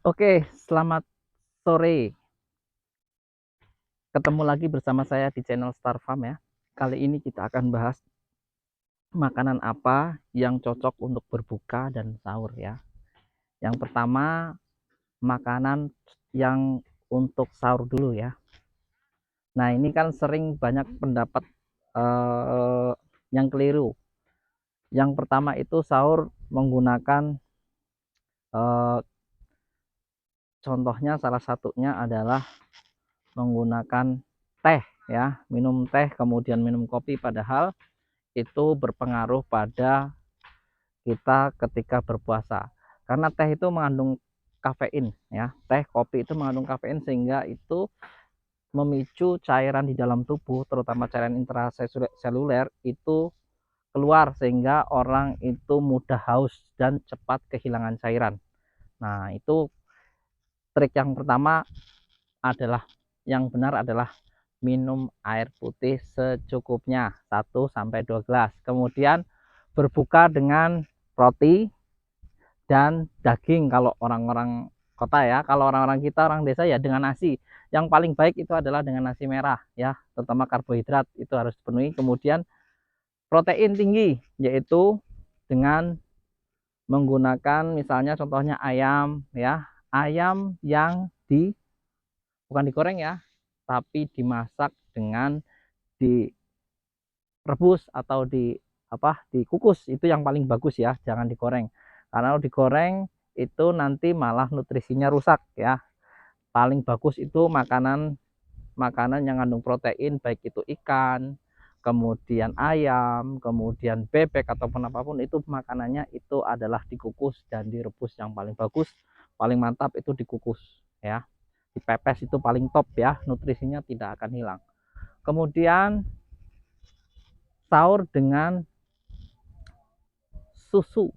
Oke, selamat sore. Ketemu lagi bersama saya di channel Star Farm ya. Kali ini kita akan bahas makanan apa yang cocok untuk berbuka dan sahur ya. Yang pertama, makanan yang untuk sahur dulu ya. Nah, ini kan sering banyak pendapat eh, yang keliru. Yang pertama itu sahur menggunakan eh, contohnya salah satunya adalah menggunakan teh ya, minum teh kemudian minum kopi, padahal itu berpengaruh pada kita ketika berpuasa karena teh itu mengandung kafein ya. Teh kopi itu mengandung kafein sehingga itu memicu cairan di dalam tubuh terutama cairan intraseluler itu keluar sehingga orang itu mudah haus dan cepat kehilangan cairan. Nah, itu trik yang pertama adalah yang benar adalah minum air putih secukupnya 1 sampai 2 gelas. Kemudian berbuka dengan roti dan daging kalau orang-orang kota ya. Kalau orang-orang kita orang desa ya dengan nasi. Yang paling baik itu adalah dengan nasi merah ya, terutama karbohidrat itu harus dipenuhi. Kemudian protein tinggi yaitu dengan menggunakan misalnya contohnya ayam ya. Ayam yang bukan digoreng ya, tapi dimasak dengan direbus atau dikukus, itu yang paling bagus ya, jangan digoreng. Karena kalau digoreng itu nanti malah nutrisinya rusak ya. Paling bagus itu makanan makanan yang mengandung protein, baik itu ikan, kemudian ayam, kemudian bebek ataupun apapun itu makanannya itu adalah dikukus dan direbus. Yang paling bagus, paling mantap itu dikukus ya. Dipepes itu paling top ya, nutrisinya tidak akan hilang. Kemudian sahur dengan susu.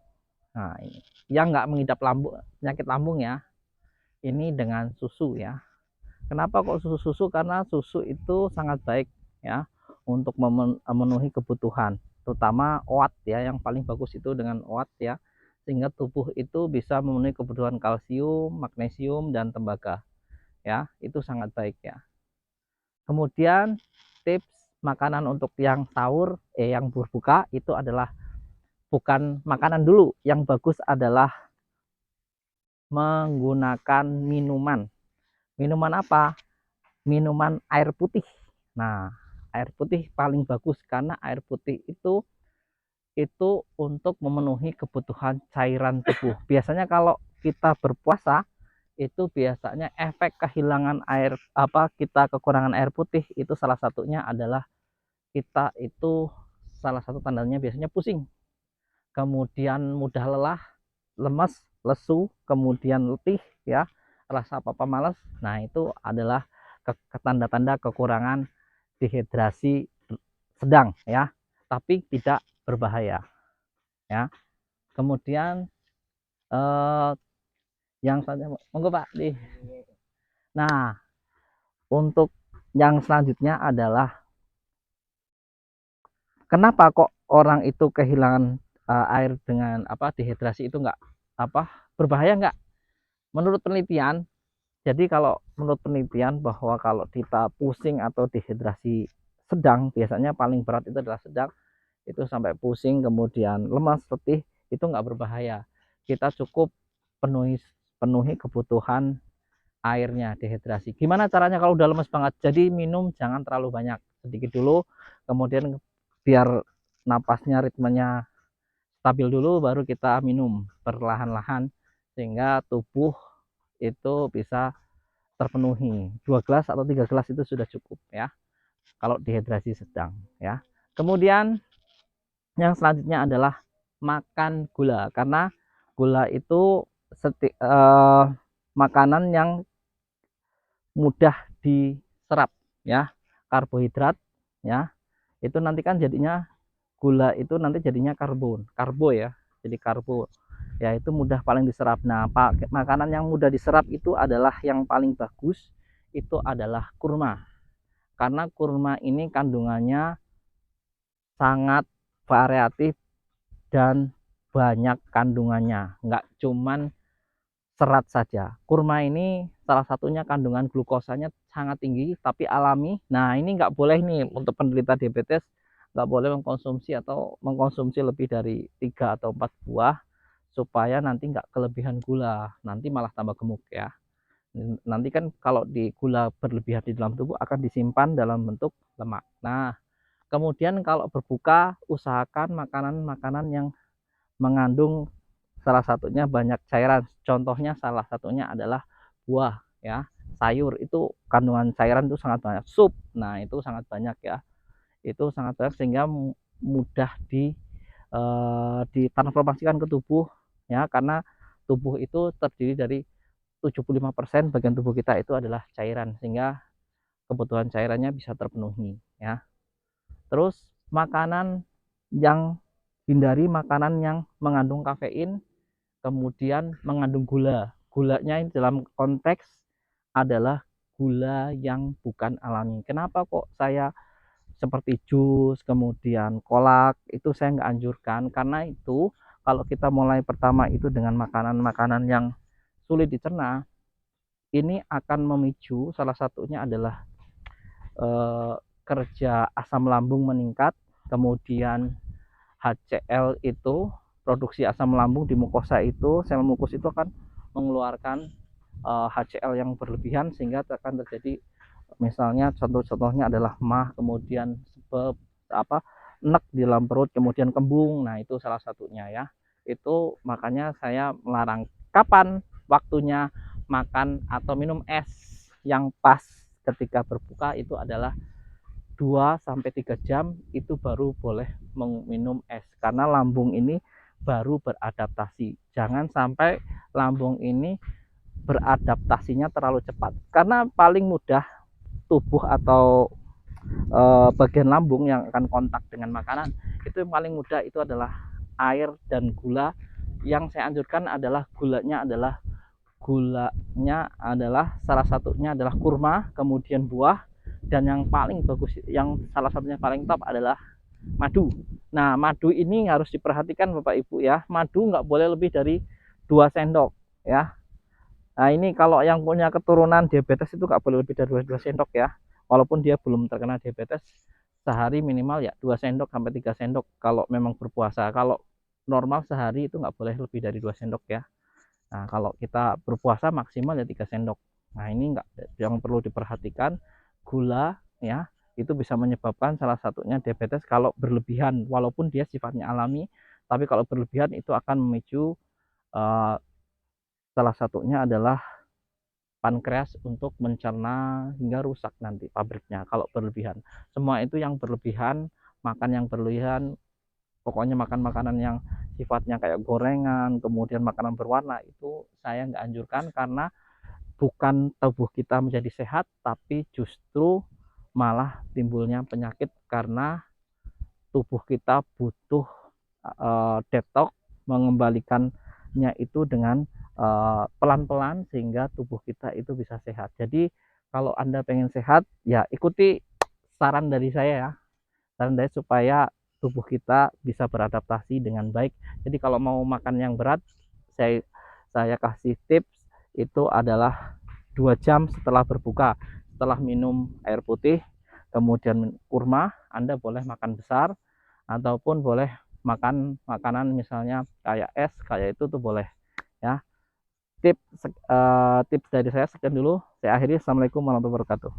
Nah, ini yang nggak mengidap penyakit lambung ya. Ini dengan susu ya. Kenapa kok susu-susu? Karena susu itu sangat baik ya untuk memenuhi kebutuhan, terutama OAT ya. Yang paling bagus itu dengan OAT ya, sehingga tubuh itu bisa memenuhi kebutuhan kalsium, magnesium, dan tembaga ya. Itu sangat baik ya. Kemudian tips makanan untuk yang sahur, yang berbuka itu adalah bukan makanan dulu. Yang bagus adalah menggunakan minuman. Minuman apa? Minuman air putih. Nah, air putih paling bagus karena air putih itu untuk memenuhi kebutuhan cairan tubuh. Biasanya kalau kita berpuasa itu biasanya efek kehilangan air kita kekurangan air putih itu salah satunya adalah kita itu salah satu tandanya biasanya pusing, kemudian mudah lelah, lemas, lesu, kemudian letih ya, rasa apa-apa malas. Nah, itu adalah tanda-tanda kekurangan dehidrasi sedang ya, tapi tidak berbahaya ya. Kemudian eh, yang selanjutnya monggo Pak di. Nah, untuk yang selanjutnya adalah kenapa kok orang itu kehilangan air dengan dehidrasi itu enggak berbahaya enggak? Menurut penelitian, jadi kalau menurut penelitian bahwa kalau kita pusing atau dehidrasi sedang, biasanya paling berat itu adalah sedang, itu sampai pusing kemudian lemas letih, itu nggak berbahaya. Kita cukup penuhi penuhi kebutuhan airnya, dehidrasi. Gimana caranya kalau udah lemes banget? Jadi minum jangan terlalu banyak, sedikit dulu, kemudian biar napasnya ritmenya stabil dulu, baru kita minum perlahan-lahan sehingga tubuh itu bisa terpenuhi. 2 gelas atau 3 gelas itu sudah cukup ya kalau dehidrasi sedang ya. Kemudian yang selanjutnya adalah makan gula, karena gula itu makanan yang mudah diserap ya, karbohidrat ya. Itu nanti kan jadinya gula itu nanti jadinya karbo ya, jadi karbo ya, itu mudah paling diserap. Nah, makanan yang mudah diserap itu adalah yang paling bagus itu adalah kurma, karena kurma ini kandungannya sangat variatif dan banyak kandungannya, nggak cuman serat saja. Kurma ini salah satunya kandungan glukosanya sangat tinggi tapi alami. Nah, ini nggak boleh nih untuk penderita diabetes, nggak boleh mengkonsumsi lebih dari 3 atau 4 buah supaya nanti nggak kelebihan gula, nanti malah tambah gemuk ya. Nanti kan kalau di gula berlebihan di dalam tubuh akan disimpan dalam bentuk lemak. Nah, kemudian kalau berbuka usahakan makanan-makanan yang mengandung salah satunya banyak cairan. Contohnya salah satunya adalah buah ya, sayur itu kandungan cairan itu sangat banyak. Sup, nah itu sangat banyak ya. Itu sangat banyak sehingga mudah ditransformasikan ke tubuh ya, karena tubuh itu terdiri dari 75% bagian tubuh kita itu adalah cairan, sehingga kebutuhan cairannya bisa terpenuhi ya. Terus makanan yang hindari makanan yang mengandung kafein, kemudian mengandung gula. Gulanya dalam konteks adalah gula yang bukan alami. Kenapa kok saya seperti jus, kemudian kolak, itu saya nggak anjurkan, karena itu kalau kita mulai pertama itu dengan makanan-makanan yang sulit dicerna, ini akan memicu salah satunya adalah kerja asam lambung meningkat, kemudian HCl itu produksi asam lambung di mukosa itu, sel mukus itu akan mengeluarkan HCl yang berlebihan sehingga akan terjadi misalnya contohnya adalah mah, kemudian sebab apa enek di dalam perut, kemudian kembung. Nah, itu salah satunya ya. Itu makanya saya melarang. Kapan waktunya makan atau minum es yang pas ketika berbuka itu adalah 2 sampai 3 jam itu baru boleh minum es, karena lambung ini baru beradaptasi. Jangan sampai lambung ini beradaptasinya terlalu cepat, karena paling mudah tubuh atau bagian lambung yang akan kontak dengan makanan itu yang paling mudah itu adalah air dan gula. Yang saya anjurkan adalah gulanya adalah salah satunya adalah kurma, kemudian buah, dan yang paling bagus yang salah satunya paling top adalah madu. Nah, madu ini harus diperhatikan Bapak Ibu ya. Madu nggak boleh lebih dari 2 sendok ya. Nah, ini kalau yang punya keturunan diabetes itu nggak boleh lebih dari 2 sendok ya. Walaupun dia belum terkena diabetes, sehari minimal ya 2 sendok sampai 3 sendok kalau memang berpuasa. Kalau normal sehari itu nggak boleh lebih dari 2 sendok ya. Nah, kalau kita berpuasa maksimal ya 3 sendok. Nah, ini enggak, yang perlu diperhatikan gula ya, itu bisa menyebabkan salah satunya diabetes kalau berlebihan, walaupun dia sifatnya alami, tapi kalau berlebihan itu akan memicu uh, salah satunya adalah pankreas untuk mencerna hingga rusak nanti pabriknya kalau berlebihan. Semua itu yang berlebihan, makan yang berlebihan, pokoknya makan makanan yang sifatnya kayak gorengan, kemudian makanan berwarna, itu saya nggak anjurkan, karena bukan tubuh kita menjadi sehat, tapi justru malah timbulnya penyakit karena tubuh kita butuh detox, mengembalikannya itu dengan pelan-pelan sehingga tubuh kita itu bisa sehat. Jadi kalau Anda pengen sehat ya ikuti saran dari saya ya, saran dari supaya tubuh kita bisa beradaptasi dengan baik. Jadi kalau mau makan yang berat, saya kasih tips itu adalah 2 jam setelah berbuka, setelah minum air putih, kemudian kurma, Anda boleh makan besar ataupun boleh makan makanan misalnya kayak es, kayak itu tuh boleh ya. Tips dari saya sekian dulu. Saya akhiri. Assalamualaikum warahmatullahi wabarakatuh.